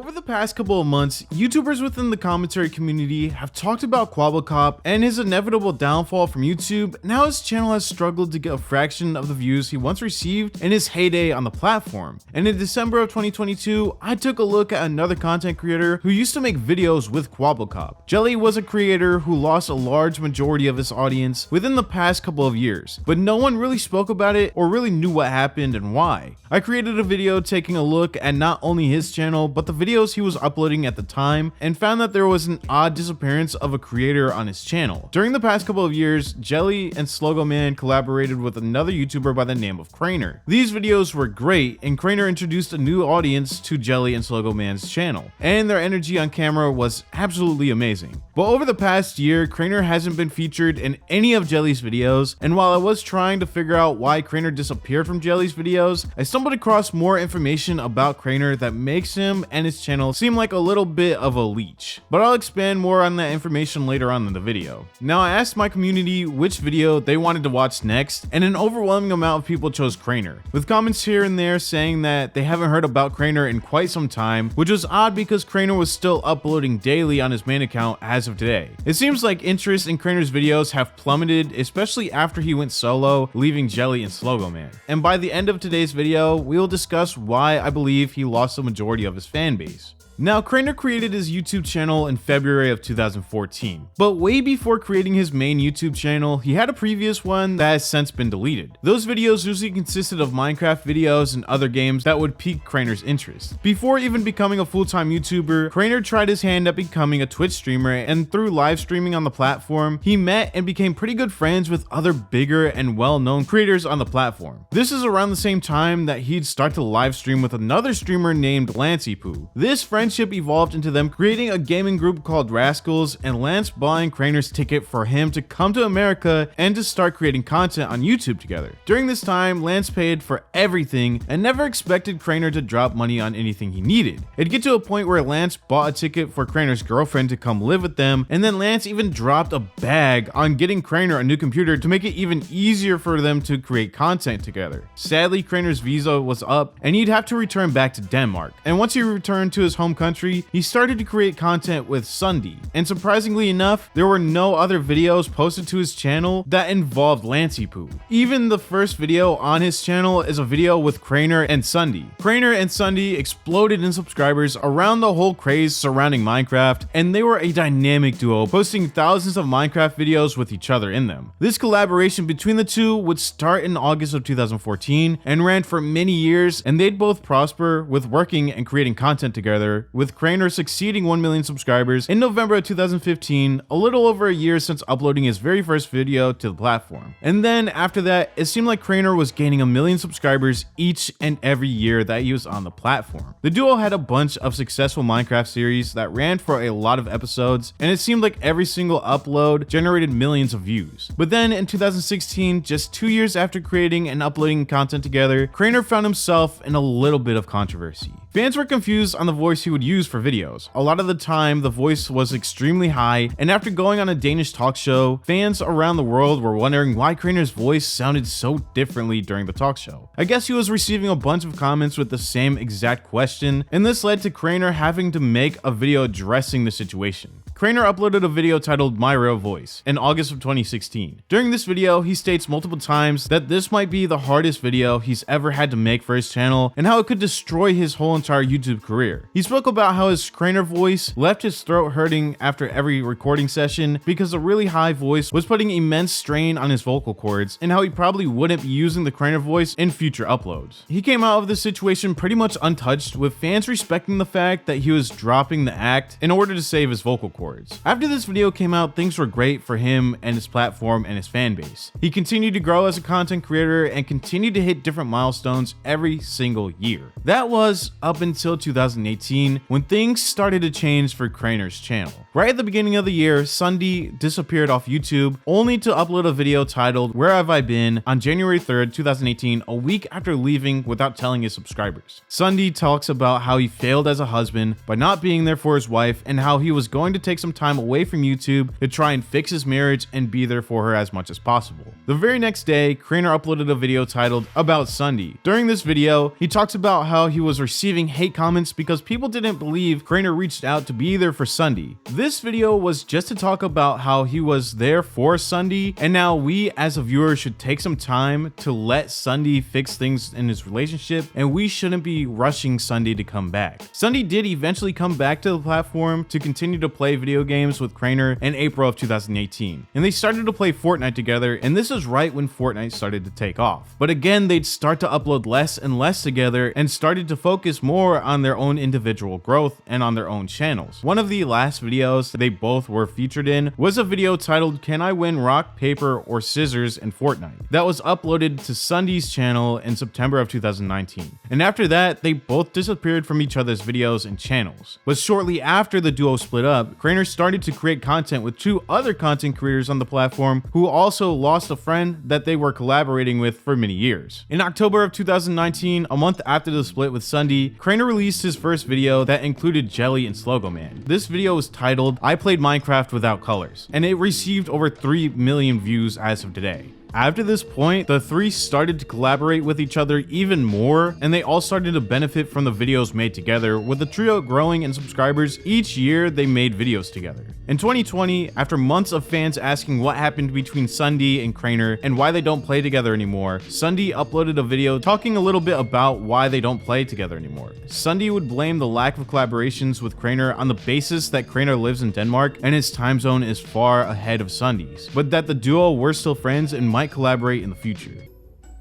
Over the past couple of months, YouTubers within the commentary community have talked about Quabblecop and his inevitable downfall from YouTube, and how his channel has struggled to get a fraction of the views he once received in his heyday on the platform. And in December of 2022, I took a look at another content creator who used to make videos with Quabblecop. Jelly was a creator who lost a large majority of his audience within the past couple of years, but no one really spoke about it or really knew what happened and why. I created a video taking a look at not only his channel, but the videos he was uploading at the time, and found that there was an odd disappearance of a creator on his channel. During the past couple of years, Jelly and Slogo Man collaborated with another YouTuber by the name of Crainer. These videos were great, and Crainer introduced a new audience to Jelly and Slogo Man's channel, and their energy on camera was absolutely amazing. But over the past year, Crainer hasn't been featured in any of Jelly's videos, and while I was trying to figure out why Crainer disappeared from Jelly's videos, I stumbled across more information about Crainer that makes him and his channel seem like a little bit of a leech. But I'll expand more on that information later on in the video. Now, I asked my community which video they wanted to watch next, and an overwhelming amount of people chose Crainer, with comments here and there saying that they haven't heard about Crainer in quite some time, which was odd because Crainer was still uploading daily on his main account as of today. It seems like interest in Crainer's videos have plummeted, especially after he went solo, leaving Jelly and Slogo Man. And by the end of today's video, we will discuss why I believe he lost the majority of his fan base. Now, Crainer created his YouTube channel in February of 2014, but way before creating his main YouTube channel, he had a previous one that has since been deleted. Those videos usually consisted of Minecraft videos and other games that would pique Crainer's interest. Before even becoming a full-time YouTuber, Crainer tried his hand at becoming a Twitch streamer, and through live streaming on the platform, he met and became pretty good friends with other bigger and well-known creators on the platform. This is around the same time that he'd start to live stream with another streamer named LancyPoo. This friendship evolved into them creating a gaming group called Rascals, and Lance buying Crainer's ticket for him to come to America and to start creating content on YouTube together. During this time, Lance paid for everything and never expected Crainer to drop money on anything he needed. It'd get to a point where Lance bought a ticket for Crainer's girlfriend to come live with them, and then Lance even dropped a bag on getting Crainer a new computer to make it even easier for them to create content together. Sadly, Crainer's visa was up and he'd have to return back to Denmark, and once he returned to his home country, he started to create content with Sunday, and surprisingly enough, there were no other videos posted to his channel that involved LancyPoo. Even the first video on his channel is a video with Crainer and Sunday. Crainer and Sunday exploded in subscribers around the whole craze surrounding Minecraft, and they were a dynamic duo, posting thousands of Minecraft videos with each other in them. This collaboration between the two would start in August of 2014 and ran for many years, and they'd both prosper with working and creating content together, with Crainer succeeding 1 million subscribers in November of 2015, a little over a year since uploading his very first video to the platform. And then after that, it seemed like Crainer was gaining 1 million subscribers each and every year that he was on the platform. The duo had a bunch of successful Minecraft series that ran for a lot of episodes, and it seemed like every single upload generated millions of views. But then in 2016, just 2 years after creating and uploading content together, Crainer found himself in a little bit of controversy. Fans were confused on the voice he would use for videos. A lot of the time, the voice was extremely high, and after going on a Danish talk show, fans around the world were wondering why Crainer's voice sounded so differently during the talk show. I guess he was receiving a bunch of comments with the same exact question, and this led to Crainer having to make a video addressing the situation. Crainer uploaded a video titled My Real Voice in August of 2016. During this video, he states multiple times that this might be the hardest video he's ever had to make for his channel, and how it could destroy his whole entire YouTube career. He spoke about how his Crainer voice left his throat hurting after every recording session because the really high voice was putting immense strain on his vocal cords, and how he probably wouldn't be using the Crainer voice in future uploads. He came out of this situation pretty much untouched, with fans respecting the fact that he was dropping the act in order to save his vocal cords. After this video came out, things were great for him and his platform and his fan base. He continued to grow as a content creator and continued to hit different milestones every single year. That was up until 2018, when things started to change for Crainer's channel. Right at the beginning of the year, Sunday disappeared off YouTube, only to upload a video titled Where Have I Been on January 3rd, 2018, a week after leaving without telling his subscribers. Sunday talks about how he failed as a husband by not being there for his wife, and how he was going to take take some time away from YouTube to try and fix his marriage and be there for her as much as possible. The very next day, Crainer uploaded a video titled About Sunday. During this video, he talks about how he was receiving hate comments because people didn't believe Crainer reached out to be there for Sunday. This video was just to talk about how he was there for Sunday, and now we as a viewer should take some time to let Sunday fix things in his relationship, and we shouldn't be rushing Sunday to come back. Sunday did eventually come back to the platform to continue to play video games with Crainer in April of 2018, and they started to play Fortnite together, and this is right when Fortnite started to take off. But again, they'd start to upload less and less together and started to focus more on their own individual growth and on their own channels. One of the last videos they both were featured in was a video titled Can I Win Rock, Paper, or Scissors in Fortnite? That was uploaded to Sunday's channel in September of 2019. And after that, they both disappeared from each other's videos and channels. But shortly after the duo split up, Crainer started to create content with two other content creators on the platform who also lost a friend that they were collaborating with for many years. In October of 2019, a month after the split with Sunday, Crainer released his first video that included Jelly and Slogo Man. This video was titled I Played Minecraft Without Colors, and it received over 3 million views as of today. After this point, the three started to collaborate with each other even more, and they all started to benefit from the videos made together, with the trio growing in subscribers each year they made videos together. In 2020, after months of fans asking what happened between Sunday and Crainer and why they don't play together anymore, Sunday uploaded a video talking a little bit about why they don't play together anymore. Sunday would blame the lack of collaborations with Crainer on the basis that Crainer lives in Denmark and his time zone is far ahead of Sunday's, but that the duo were still friends and might collaborate in the future.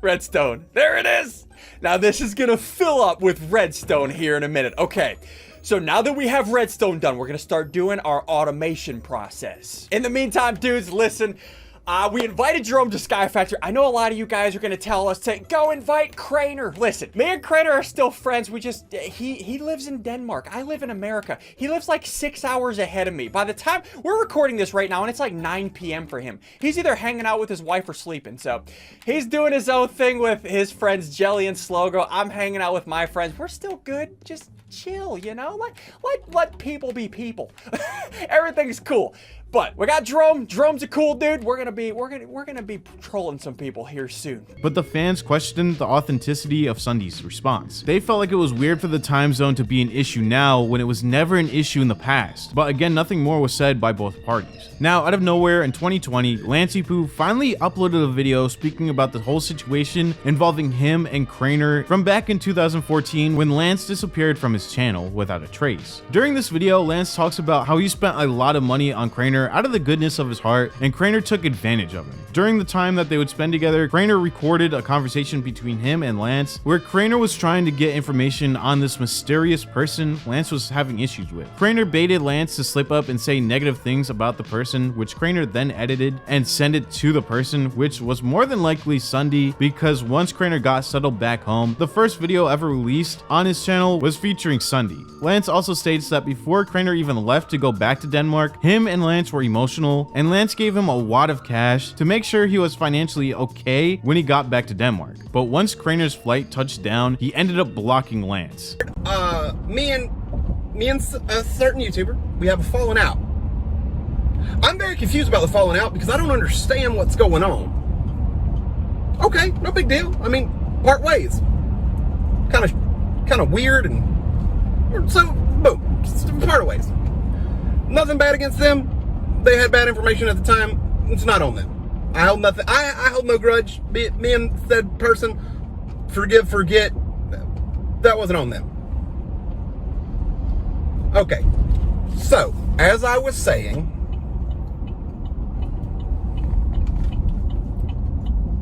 Redstone. There it is. Now this is gonna fill up with redstone here in a minute. Okay. So now that we have redstone done, we're gonna start doing our automation process. In the meantime, dudes, listen. We invited Jerome to Sky Factory. I know a lot of you guys are going to tell us to go invite Crainer. Listen, me and Crainer are still friends. We just, he lives in Denmark. I live in America. He lives like 6 hours ahead of me. By the time we're recording this right now, and it's like 9 p.m. for him, he's either hanging out with his wife or sleeping. So he's doing his own thing with his friends, Jelly and Slogo. I'm hanging out with my friends. We're still good. Just chill, you know? Let people be people. Everything's cool. But we got Jerome. Jerome's a cool dude. We're gonna be trolling some people here soon. But the fans questioned the authenticity of Sunday's response. They felt like it was weird for the time zone to be an issue now when it was never an issue in the past. But again, nothing more was said by both parties. Now, out of nowhere in 2020, Lancey Poo finally uploaded a video speaking about the whole situation involving him and Crainer from back in 2014 when Lance disappeared from his channel without a trace. During this video, Lance talks about how he spent a lot of money on Crainer out of the goodness of his heart, and Crainer took advantage of him. During the time that they would spend together, Crainer recorded a conversation between him and Lance where Crainer was trying to get information on this mysterious person Lance was having issues with. Crainer baited Lance to slip up and say negative things about the person, which Crainer then edited and sent it to the person, which was more than likely Sunday, because once Crainer got settled back home, the first video ever released on his channel was featuring Sunday. Lance also states that before Crainer even left to go back to Denmark, him and Lance were emotional, and Lance gave him a wad of cash to make sure he was financially okay when he got back to Denmark. But once Crainer's flight touched down, he ended up blocking Lance. Me and a certain YouTuber, we have a falling out. I'm very confused about the falling out because I don't understand what's going on. Okay, no big deal. I mean, part ways. Kind of weird, and so boom, part ways. Nothing bad against them. They had bad information at the time. It's not on them. I hold nothing. I hold no grudge. Be it me and said person. Forgive, forget. That wasn't on them. Okay. So, as I was saying,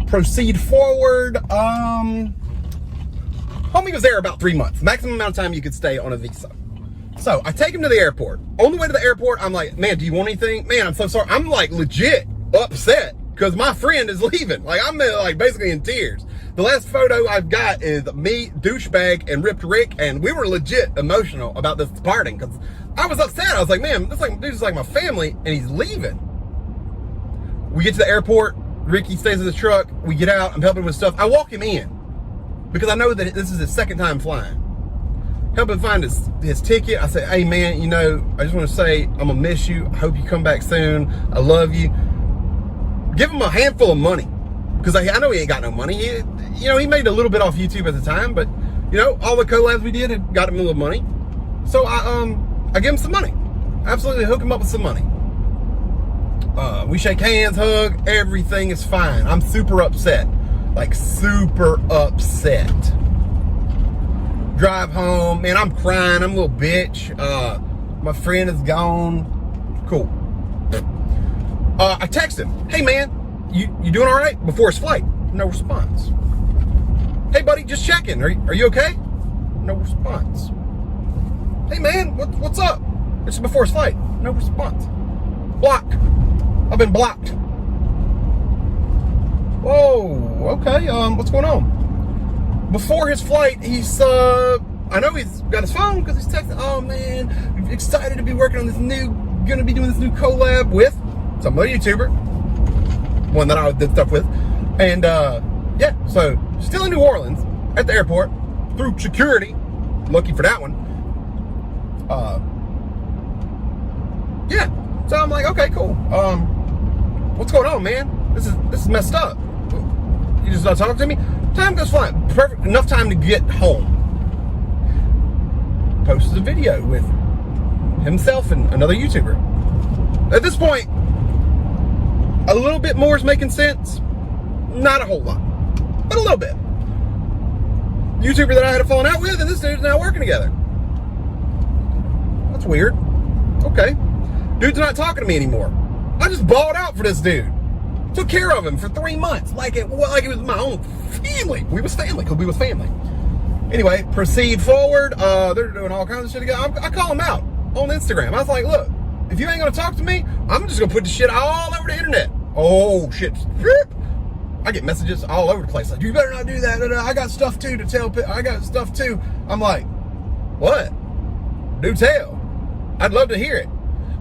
proceed forward. Homie was there about 3 months. Maximum amount of time you could stay on a visa. So I take him to the airport. On the way to the airport, I'm like, man, do you want anything? Man, I'm so sorry. I'm like legit upset because my friend is leaving. Like, I'm like basically in tears. The last photo I've got is me, douchebag, and Ripped Rick, and we were legit emotional about this parting because I was upset. I was like, man, this is like my family, and he's leaving. We get to the airport. Ricky stays in the truck. We get out. I'm helping him with stuff. I walk him in because I know that this is his second time flying. help him find his ticket. I said, hey man, you know, I just want to say I'm gonna miss you. I hope you come back soon. I love you. Give him a handful of money, because I know he ain't got no money. He made a little bit off YouTube at the time, but all the collabs we did had got him a little money. So I give him some money. Absolutely hook him up with some money. We shake hands, hug, everything is fine. I'm super upset, like super upset. Drive home, man, I'm crying, I'm a little bitch. My friend is gone. Cool. I text him, hey man, you doing all right? Before his flight. No response. Hey buddy, just checking. Are you okay? No response. Hey man, what's up? This is before his flight. No response. Block. I've been blocked. Whoa, okay, what's going on? Before his flight, he's, I know he's got his phone because he's texting, oh man, I'm excited to be working on gonna be doing this new collab with some other YouTuber, one that I did stuff with, and yeah, so still in New Orleans, at the airport, through security, lucky for that one, yeah, so I'm like, okay, cool, what's going on, man? This is messed up. You just not talking to me? Time goes fine. Perfect. Enough time to get home. Posts a video with himself and another YouTuber. At this point, a little bit more is making sense. Not a whole lot, but a little bit. YouTuber that I had a falling out with, and this dude's now working together. That's weird. Okay. Dude's not talking to me anymore. I just balled out for this dude. Took care of him for 3 months, like it was my own family. We was family, because we was family. Anyway, proceed forward. They're doing all kinds of shit again. I call him out on Instagram. I was like, look, if you ain't gonna talk to me, I'm just gonna put the shit all over the internet. Oh shit. I get messages all over the place like, you better not do that. I got stuff too to tell. I got stuff too. I'm like, what? Do tell. I'd love to hear it.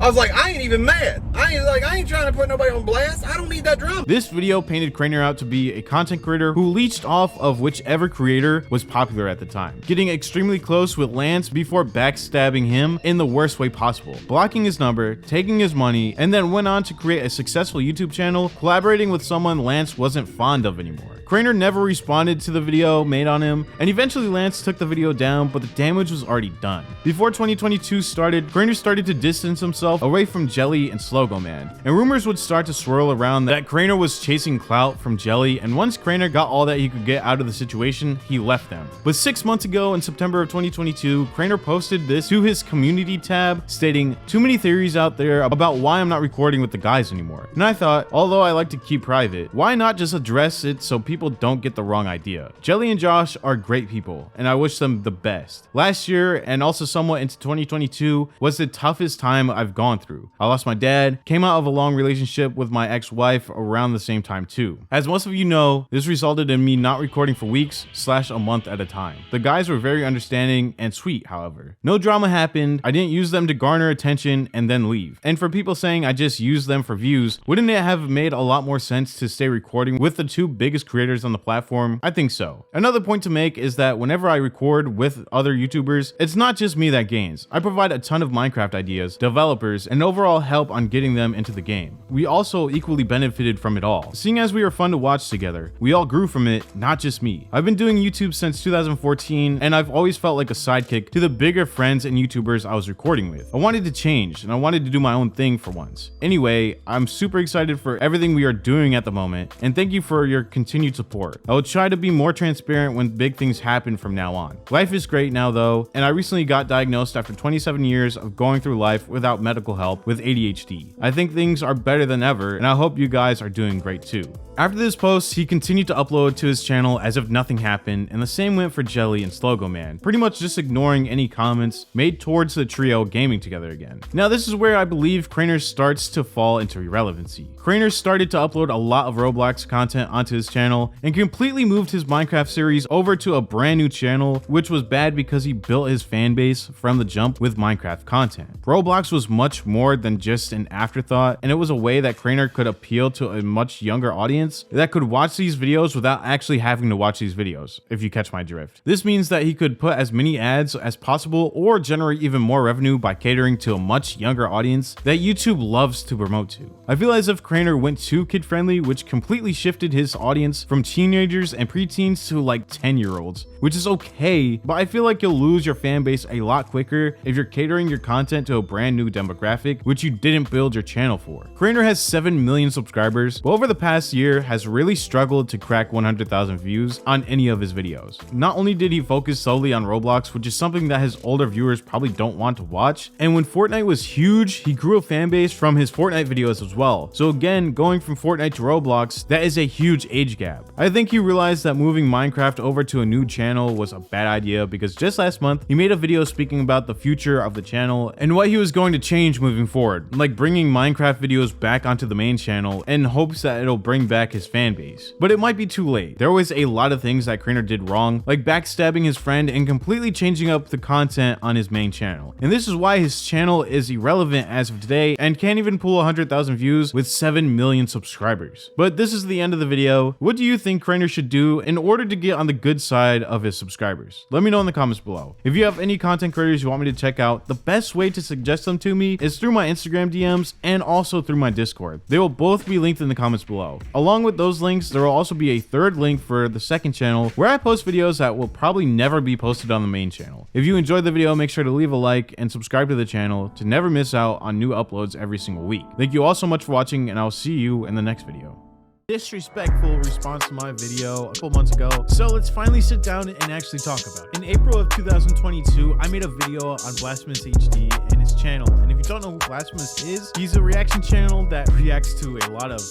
I was like, I ain't even mad. I ain't trying to put nobody on blast. I don't need that drama. This video painted Crainer out to be a content creator who leached off of whichever creator was popular at the time, getting extremely close with Lance before backstabbing him in the worst way possible, blocking his number, taking his money, and then went on to create a successful YouTube channel, collaborating with someone Lance wasn't fond of anymore. Crainer never responded to the video made on him, and eventually Lance took the video down, but the damage was already done. Before 2022 started, Crainer started to distance himself away from Jelly and Slogo Man, and rumors would start to swirl around that Crainer was chasing clout from Jelly, and once Crainer got all that he could get out of the situation, he left them. But 6 months ago, in September of 2022, Crainer posted this to his community tab, stating, too many theories out there about why I'm not recording with the guys anymore. And I thought, although I like to keep private, why not just address it so people don't get the wrong idea? Jelly and Josh are great people, and I wish them the best. Last year, and also somewhat into 2022, was the toughest time I've gone through. I lost my dad, came out of a long relationship with my ex-wife around the same time too. As most of you know, this resulted in me not recording for weeks / a month at a time. The guys were very understanding and sweet, however. No drama happened, I didn't use them to garner attention and then leave. And for people saying I just used them for views, wouldn't it have made a lot more sense to stay recording with the two biggest creators on the platform? I think so. Another point to make is that whenever I record with other YouTubers, it's not just me that gains. I provide a ton of Minecraft ideas, developers, and overall help on getting them into the game. We also equally benefited from it all. Seeing as we were fun to watch together, we all grew from it, not just me. I've been doing YouTube since 2014, and I've always felt like a sidekick to the bigger friends and YouTubers I was recording with. I wanted to change, and I wanted to do my own thing for once. Anyway, I'm super excited for everything we are doing at the moment, and thank you for your continued support. I will try to be more transparent when big things happen from now on. Life is great now though, and I recently got diagnosed after 27 years of going through life without medical help with ADHD. I think things are better than ever, and I hope you guys are doing great too. After this post, he continued to upload to his channel as if nothing happened, and the same went for Jelly and Slogo Man, pretty much just ignoring any comments made towards the trio gaming together again. Now this is where I believe Crainer starts to fall into irrelevancy. Crainer started to upload a lot of Roblox content onto his channel and completely moved his Minecraft series over to a brand new channel, which was bad because he built his fan base from the jump with Minecraft content. Roblox was much more than just an afterthought, and it was a way that Crainer could appeal to a much younger audience audience that could watch these videos without actually having to watch these videos, if you catch my drift. This means that he could put as many ads as possible or generate even more revenue by catering to a much younger audience that YouTube loves to promote to. I feel as if Crainer went too kid-friendly, which completely shifted his audience from teenagers and preteens to like 10-year-olds, which is okay, but I feel like you'll lose your fan base a lot quicker if you're catering your content to a brand new demographic, which you didn't build your channel for. Crainer has 7 million subscribers, but over the past year has really struggled to crack 100,000 views on any of his videos. Not only did he focus solely on Roblox, which is something that his older viewers probably don't want to watch, and when Fortnite was huge, he grew a fan base from his Fortnite videos as well. So again, going from Fortnite to Roblox, that is a huge age gap. I think he realized that moving Minecraft over to a new channel was a bad idea, because just last month, he made a video speaking about the future of the channel and what he was going to change moving forward, like bringing Minecraft videos back onto the main channel in hopes that it'll bring back his fan base. But it might be too late. There was a lot of things that Crainer did wrong, like backstabbing his friend and completely changing up the content on his main channel. And this is why his channel is irrelevant as of today and can't even pull 100,000 views with 7 million subscribers. But this is the end of the video. What do you think Crainer should do in order to get on the good side of his subscribers? Let me know in the comments below. If you have any content creators you want me to check out, the best way to suggest them to me is through my Instagram DMs and also through my Discord. They will both be linked in the comments below. Along with those links, there will also be a third link for the second channel where I post videos that will probably never be posted on the main channel. If you enjoyed the video, make sure to leave a like and subscribe to the channel to never miss out on new uploads every single week. Thank you all so much for watching, and I'll see you in the next video. Disrespectful response to my video a couple months ago, so let's finally sit down and actually talk about it. In April of 2022, I made a video on Blasphemous HD and his channel, and if you don't know who Blasphemous is, he's a reaction channel that reacts to a lot of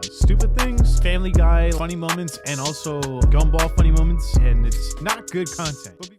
stupid things, Family Guy funny moments, and also Gumball funny moments, and it's not good content.